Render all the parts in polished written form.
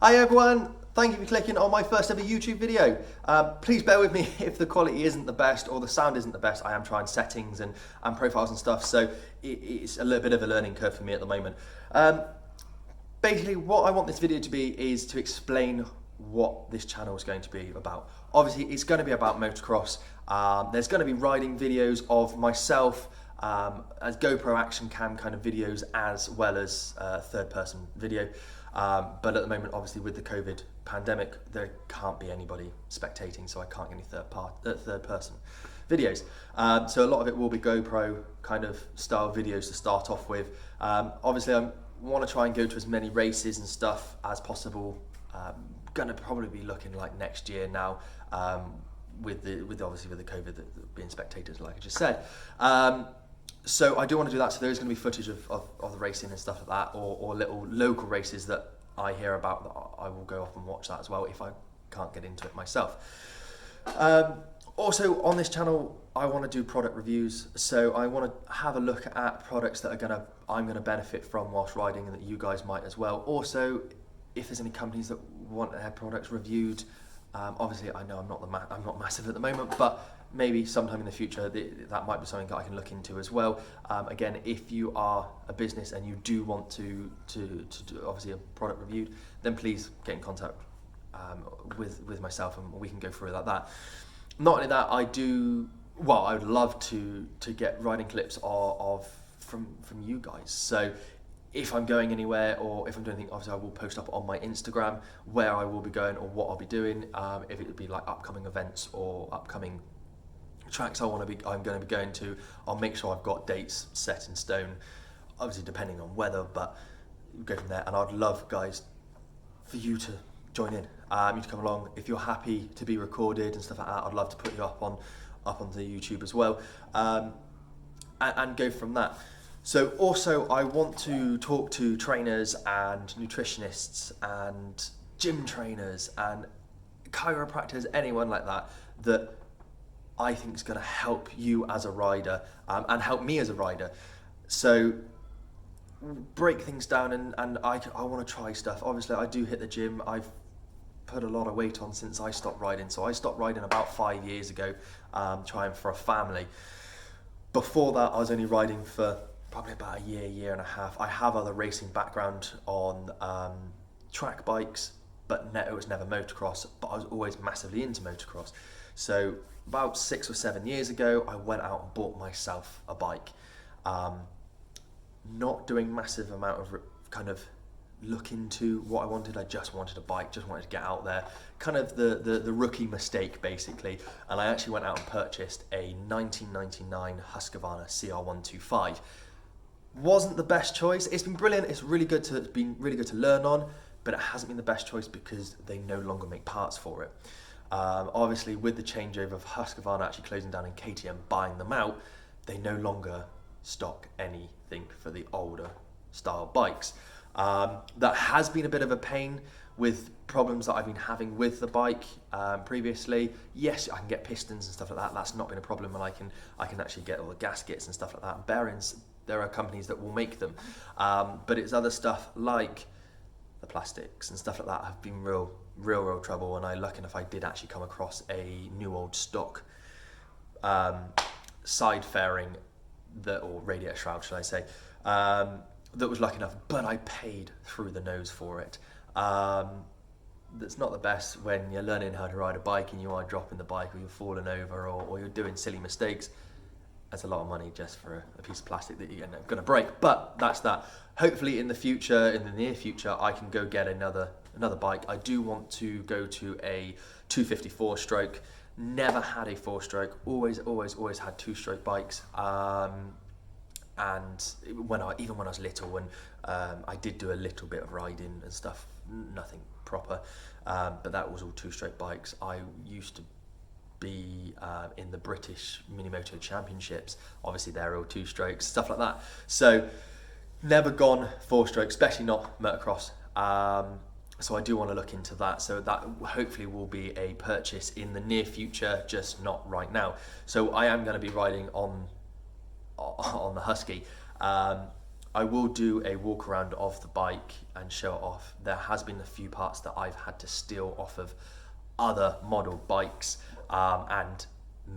Hi everyone, thank you for clicking on my first ever YouTube video. Please bear with me if the quality isn't the best or the sound isn't the best. I am trying settings and profiles and stuff, so it's a little bit of a learning curve for me at the moment. Basically, what I want this video to be is to explain what this channel is going to be about. Obviously, it's going to be about motocross. There's going to be riding videos of myself, as GoPro action cam kind of videos, as well as third person video. But at the moment, obviously with the COVID pandemic, there can't be anybody spectating, so I can't get any third person videos. So a lot of it will be GoPro kind of style videos to start off with. Obviously I want to try and go to as many races and stuff as possible. Gonna probably be looking like next year now, with obviously with the COVID being spectators, like I just said. So I do want to do that, so there is going to be footage of the racing and stuff like that, or little local races that I hear about that I will go off and watch that as well if I can't get into it myself. Also on this channel I want to do product reviews, so I want to have a look at products that I'm going to benefit from whilst riding and that you guys might as well. Also, if there's any companies that want their products reviewed, obviously I know I'm not massive at the moment, but maybe sometime in the future that might be something that I can look into as well. Again, if you are a business and you do want to do obviously a product reviewed, then please get in contact with myself and we can go through it like that. Not only that, I would love to get riding clips from you guys. So if I'm going anywhere or if I'm doing anything, obviously I will post up on my Instagram where I will be going or what I'll be doing. If it would be like upcoming events or upcoming tracks I'm going to be going to, I'll make sure I've got dates set in stone, obviously depending on weather, but go from there. And I'd love, guys, for you to join in, you to come along. If you're happy to be recorded and stuff like that, I'd love to put you up onto YouTube as well, and go from that. So also I want to talk to trainers and nutritionists and gym trainers and chiropractors, anyone like that I think is going to help you as a rider, and help me as a rider. So break things down, and I want to try stuff. Obviously I do hit the gym. I've put a lot of weight on since I stopped riding. So I stopped riding about 5 years ago, trying for a family. Before that I was only riding for probably about a year and a half. I have other racing background on track bikes, but it was never motocross, but I was always massively into motocross. So about 6 or 7 years ago, I went out and bought myself a bike. Not doing massive amount of kind of look into what I wanted. I just wanted a bike, just wanted to get out there. Kind of the rookie mistake, basically. And I actually went out and purchased a 1999 Husqvarna CR125. Wasn't the best choice. It's been brilliant. It's been really good to learn on, but it hasn't been the best choice because they no longer make parts for it. Obviously, with the changeover of Husqvarna actually closing down and KTM buying them out, they no longer stock anything for the older style bikes. That has been a bit of a pain with problems that I've been having with the bike previously. Yes, I can get pistons and stuff like that. That's not been a problem, and I can actually get all the gaskets and stuff like that. And bearings, there are companies that will make them, but it's other stuff like the plastics and stuff like that have been real trouble. And lucky enough, I did actually come across a new old stock side fairing or radiator shroud, should I say, that was lucky enough, but I paid through the nose for it. That's not the best when you're learning how to ride a bike and you are dropping the bike or you're falling over or you're doing silly mistakes. That's a lot of money just for a piece of plastic that you're going to break, but that's that. Hopefully in the near future, I can go get another bike. I do want to go to a 254 stroke. Never had a 4-stroke. Always had 2-stroke bikes. And even when I was little, and I did do a little bit of riding and stuff, nothing proper, but that was all 2-stroke bikes. I used to be in the British Mini Moto Championships. Obviously they're all 2-strokes, stuff like that. So never gone 4-stroke, especially not motocross. So I do want to look into that. So that hopefully will be a purchase in the near future, just not right now. So I am going to be riding on the Husky. I will do a walk around of the bike and show it off. There has been a few parts that I've had to steal off of other model bikes and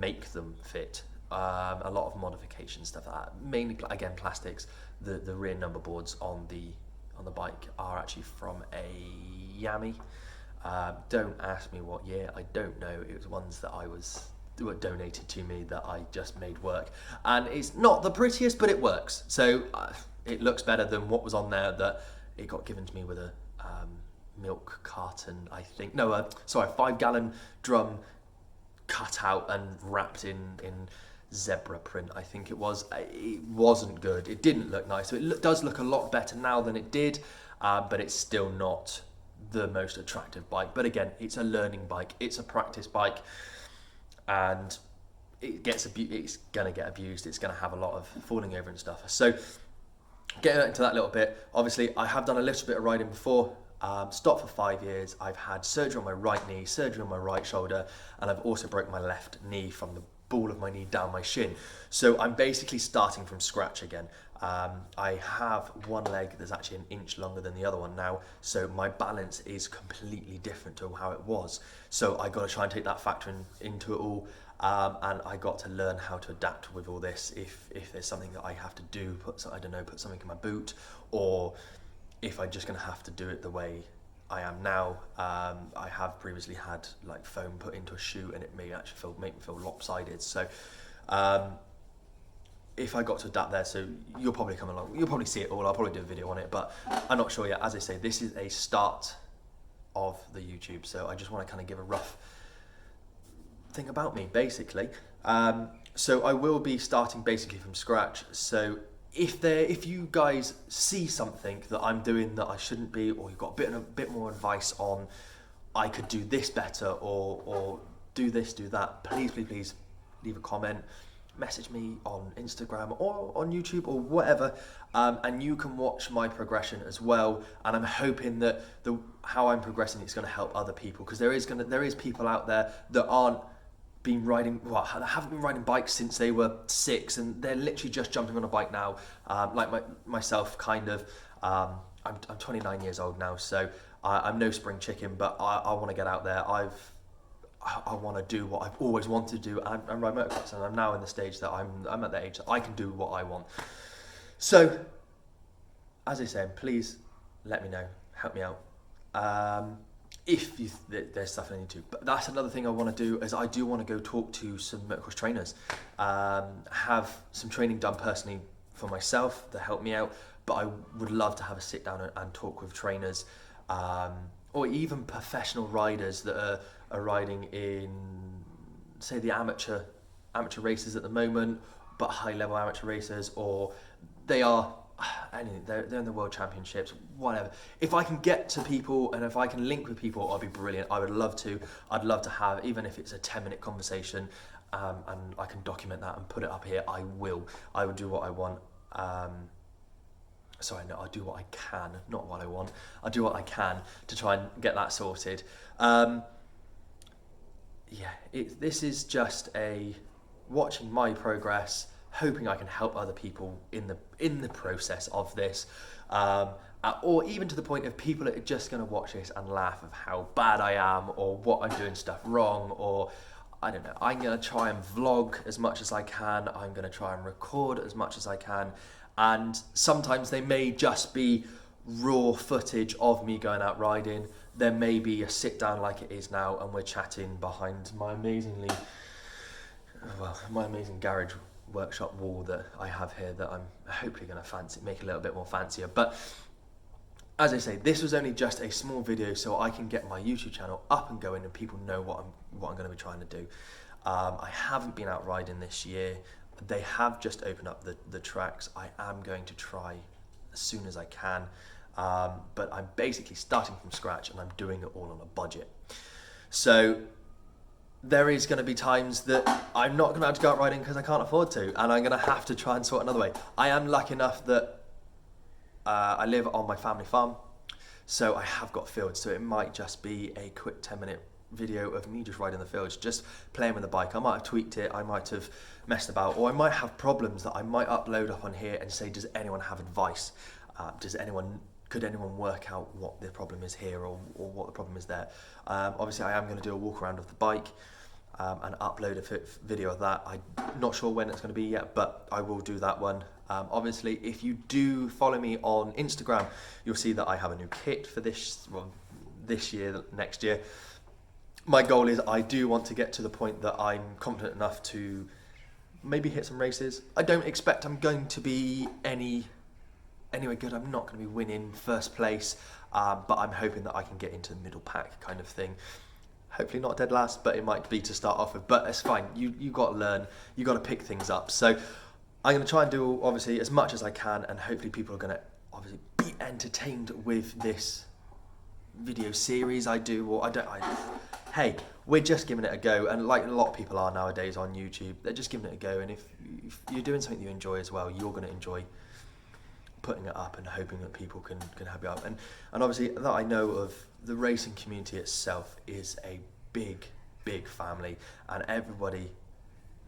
make them fit. A lot of modification stuff like that. Mainly, again, plastics. The rear number boards on the bike are actually from a Yami. Don't ask me what year. I don't know. It was ones that were donated to me that I just made work, and it's not the prettiest, but it works. So it looks better than what was on there that it got given to me with a milk carton, I think. No, sorry, 5-gallon drum cut out and wrapped in zebra print, I think it was. It wasn't good. It didn't look nice. So it does look a lot better now than it did, but it's still not the most attractive bike. But again, it's a learning bike. It's a practice bike, and it's gonna get abused. It's gonna have a lot of falling over and stuff. So getting into that a little bit, obviously I have done a little bit of riding before. Stopped for 5 years. I've had surgery on my right knee, surgery on my right shoulder, and I've also broken my left knee from the ball of my knee down my shin. So I'm basically starting from scratch again. I have one leg that's actually 1 inch longer than the other one now, so my balance is completely different to how it was. So I got to try and take that factor into it all, and I got to learn how to adapt with all this. If there's something that I have to do, put something in my boot, or if I'm just going to have to do it the way I am now. I have previously had like foam put into a shoe, and it may actually make me feel lopsided. So if I got to adapt there, so you'll probably come along, you'll probably see it all. I'll probably do a video on it, but I'm not sure yet. As I say, this is a start of the YouTube, so I just want to kind of give a rough thing about me, basically. So I will be starting basically from scratch. So if you guys see something that I'm doing that I shouldn't be, or you've got a bit more advice on, I could do this better, or do this, do that, please leave a comment, message me on Instagram or on YouTube or whatever, and you can watch my progression as well. And I'm hoping that how I'm progressing is going to help other people, because there is people out there that haven't been riding bikes since they were 6, and they're literally just jumping on a bike now, like myself, kind of. I'm 29 years old now, so I'm no spring chicken, but I want to get out there. I want to do what I've always wanted to do, and ride motocross, and I'm now in the stage that I'm at that age that I can do what I want. So, as I said, please let me know, help me out. If there's stuff I need to. But that's another thing I want to do, is I do want to go talk to some motocross trainers, have some training done personally for myself to help me out, but I would love to have a sit down and talk with trainers, or even professional riders that are riding in, say, the amateur races at the moment, but high level amateur racers, or they're in the world championships, whatever. If I can get to people and if I can link with people, I'll be brilliant. I would love to. I'd love to have, even if it's a 10-minute conversation, and I can document that and put it up here. I will. I would do what I want. I'll do what I can, not what I want. I'll do what I can to try and get that sorted. This is just watching my progress, hoping I can help other people in the process of this, or even to the point of people that are just going to watch this and laugh of how bad I am, or what I'm doing stuff wrong, or I don't know. I'm going to try and vlog as much as I can. I'm going to try and record as much as I can, and sometimes they may just be raw footage of me going out riding. There may be a sit down like it is now, and we're chatting behind my amazing garage workshop wall that I have here, that I'm hopefully going to make a little bit more fancier. But as I say, this was only just a small video so I can get my YouTube channel up and going and people know what I'm going to be trying to do. I haven't been out riding this year. They have just opened up the tracks. I am going to try as soon as I can, but I'm basically starting from scratch, and I'm doing it all on a budget. So there is going to be times that I'm not going to have to go out riding because I can't afford to, and I'm going to have to try and sort another way. I am lucky enough that I live on my family farm, so I have got fields, so it might just be a quick 10-minute video of me just riding the fields, just playing with the bike. I might have tweaked it, I might have messed about, or I might have problems that I might upload up on here and say, does anyone have advice? Could anyone work out what the problem is here, or what the problem is there? Obviously I am going to do a walk around of the bike and upload a video of that. I'm not sure when it's going to be yet, but I will do that one. Obviously, if you do follow me on Instagram, you'll see that I have a new kit for this year, next year. My goal is I do want to get to the point that I'm confident enough to maybe hit some races. I don't expect I'm going to be anyway good. I'm not going to be winning first place, but I'm hoping that I can get into the middle pack kind of thing. Hopefully not dead last, but it might be to start off with. But it's fine. You got to learn. You got to pick things up. So I'm going to try and do obviously as much as I can, and hopefully people are going to obviously be entertained with this video series I do, or hey, we're just giving it a go, and like a lot of people are nowadays on YouTube, they're just giving it a go, and if you're doing something you enjoy as well, you're going to enjoy putting it up and hoping that people can help you out. And obviously that I know of, the racing community itself is a big family, and everybody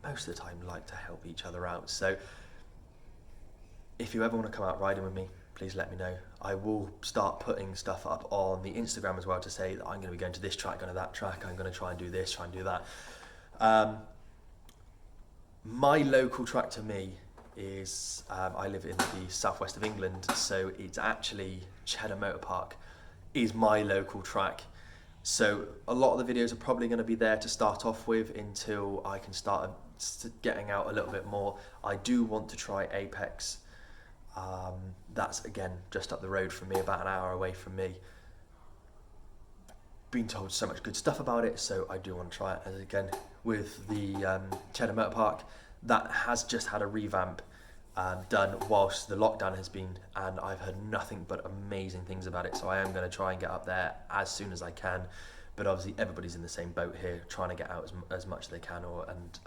most of the time like to help each other out. So if you ever want to come out riding with me, please let me know. I will start putting stuff up on the Instagram as well to say that I'm going to be going to this track, going to that track, I'm going to try and do this, try and do that. My local track to me is, I live in the southwest of England, so it's actually Cheddar Motor Park is my local track. So a lot of the videos are probably going to be there to start off with until I can start getting out a little bit more. I do want to try Apex. That's again just up the road from me, about an hour away from me. Been told so much good stuff about it, so I do want to try it. And again, with the Cheddar Motor Park, that has just had a revamp done whilst the lockdown has been, and I've heard nothing but amazing things about it. So I am going to try and get up there as soon as I can. But obviously everybody's in the same boat here, trying to get out as much as they can, and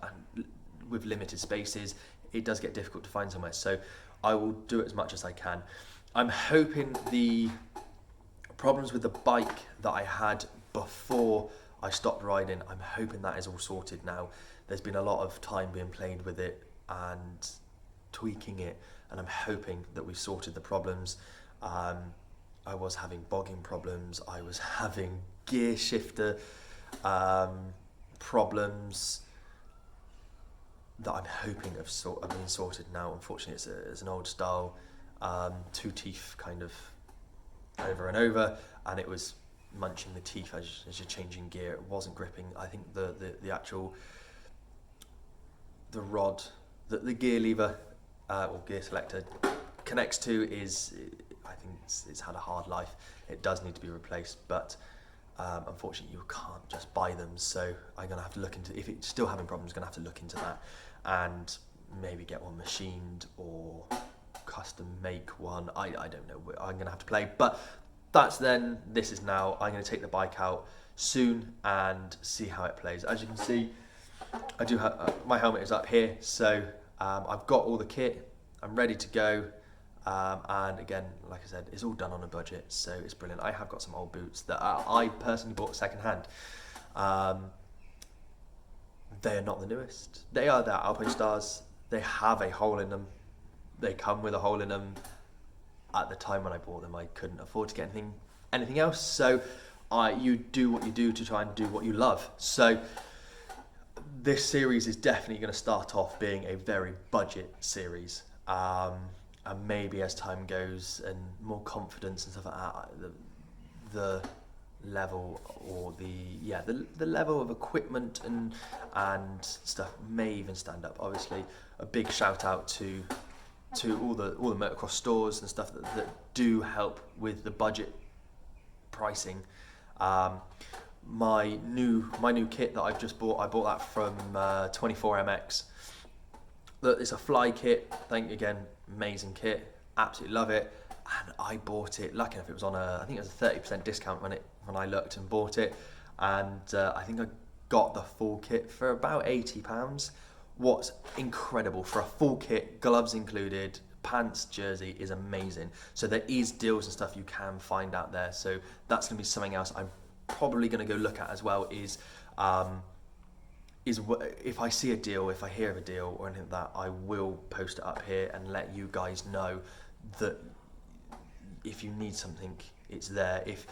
with limited spaces, it does get difficult to find somewhere. So I will do it as much as I can. I'm hoping the problems with the bike that I had before I stopped riding, I'm hoping that is all sorted now. There's been a lot of time being played with it and tweaking it, and I'm hoping that we've sorted the problems. I was having bogging problems, I was having gear shifter problems that I'm hoping have been sorted now. Unfortunately, it's an old style, two teeth kind of over and over, and it was munching the teeth as you're changing gear. It wasn't gripping. I think the actual rod that the gear lever or gear selector connects to is, I think it's had a hard life. It does need to be replaced, but unfortunately you can't just buy them, so I'm going to have to look into, if it's still having problems, I'm going to have to look into that and maybe get one machined or custom make one. I don't know, I'm going to have to play, but that's then. This is now. I'm going to take the bike out soon and see how it plays. As you can see, I do have my helmet is up here, so I've got all the kit, I'm ready to go, and again, like I said, it's all done on a budget, so it's brilliant. I have got some old boots that I personally bought second hand. They are not the newest. They are the Alpine Stars. They have a hole in them. They come with a hole in them. At the time when I bought them, I couldn't afford to get anything else, so you do what you do to try and do what you love. So this series is definitely going to start off being a very budget series, and maybe as time goes and more confidence and stuff like that, the level or the level of equipment and stuff may even stand up. Obviously, a big shout out to all the motocross stores and stuff that do help with the budget pricing. My new kit that I've just bought, I bought that from 24MX. It's a fly kit. Again, amazing kit, absolutely love it. And I bought it, lucky enough, it was on I think it was a 30% discount when I looked and bought it, and I think I got the full kit for about £80. What's incredible for a full kit, gloves included, pants, jersey, is amazing. So there is deals and stuff you can find out there. So that's going to be something else I'm probably going to go look at as well is if I see a deal, if I hear of a deal or anything like that, I will post it up here and let you guys know that if you need something, it's there. If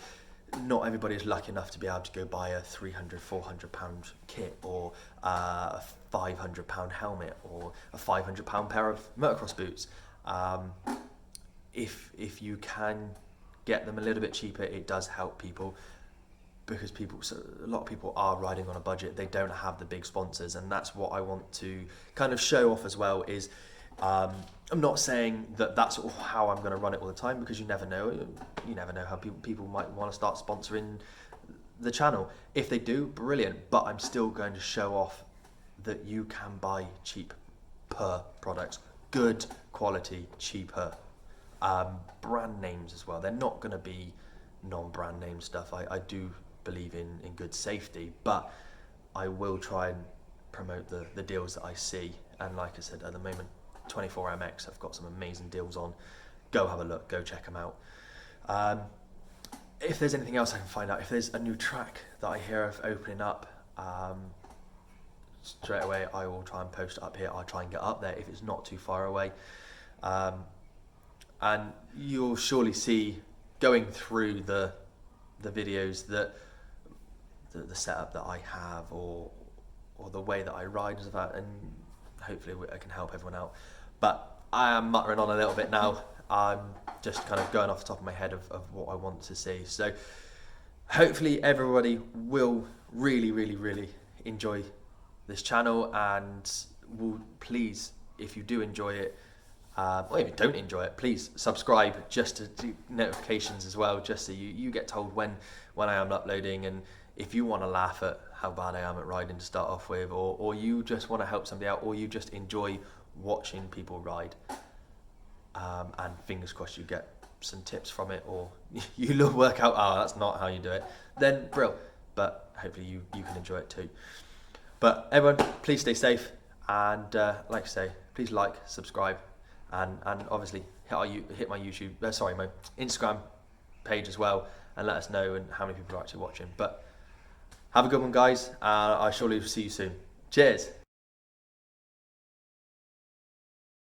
not everybody is lucky enough to be able to go buy a £300-400 kit, or a £500 helmet, or a £500 pair of motocross boots. If you can get them a little bit cheaper, it does help people, because a lot of people are riding on a budget. They don't have the big sponsors, and that's what I want to kind of show off as well. Is I'm not saying that that's how I'm going to run it all the time, because you never know. You never know how people might want to start sponsoring the channel. If they do, brilliant. But I'm still going to show off that you can buy cheap products, good quality, cheaper, brand names as well. They're not going to be non-brand name stuff. I do believe in good safety, but I will try and promote the deals that I see. And like I said, at the moment, 24MX have got some amazing deals on. Go have a look, go check them out. If there's anything else I can find out, if there's a new track that I hear of opening up, straight away I will try and post it up here. I'll try and get up there if it's not too far away. And you'll surely see, going through the videos, that the setup that I have, or the way that I ride and stuff like that, and hopefully I can help everyone out. But I am muttering on a little bit now. I'm just kind of going off the top of my head of what I want to see. So hopefully everybody will really enjoy this channel, and will please, if you do enjoy it, or if you don't enjoy it, please subscribe, just to do notifications as well, just so you get told when I am uploading. And if you want to laugh at how bad I am at riding to start off with, or you just want to help somebody out, or you just enjoy watching people ride, and fingers crossed you get some tips from it, or you'll work out, oh, that's not how you do it, then brill. But hopefully you can enjoy it too. But everyone, please stay safe, and like I say, please like, subscribe, and obviously hit my YouTube, my Instagram page as well, and let us know and how many people are actually watching. But have a good one, guys. I surely see you soon. Cheers.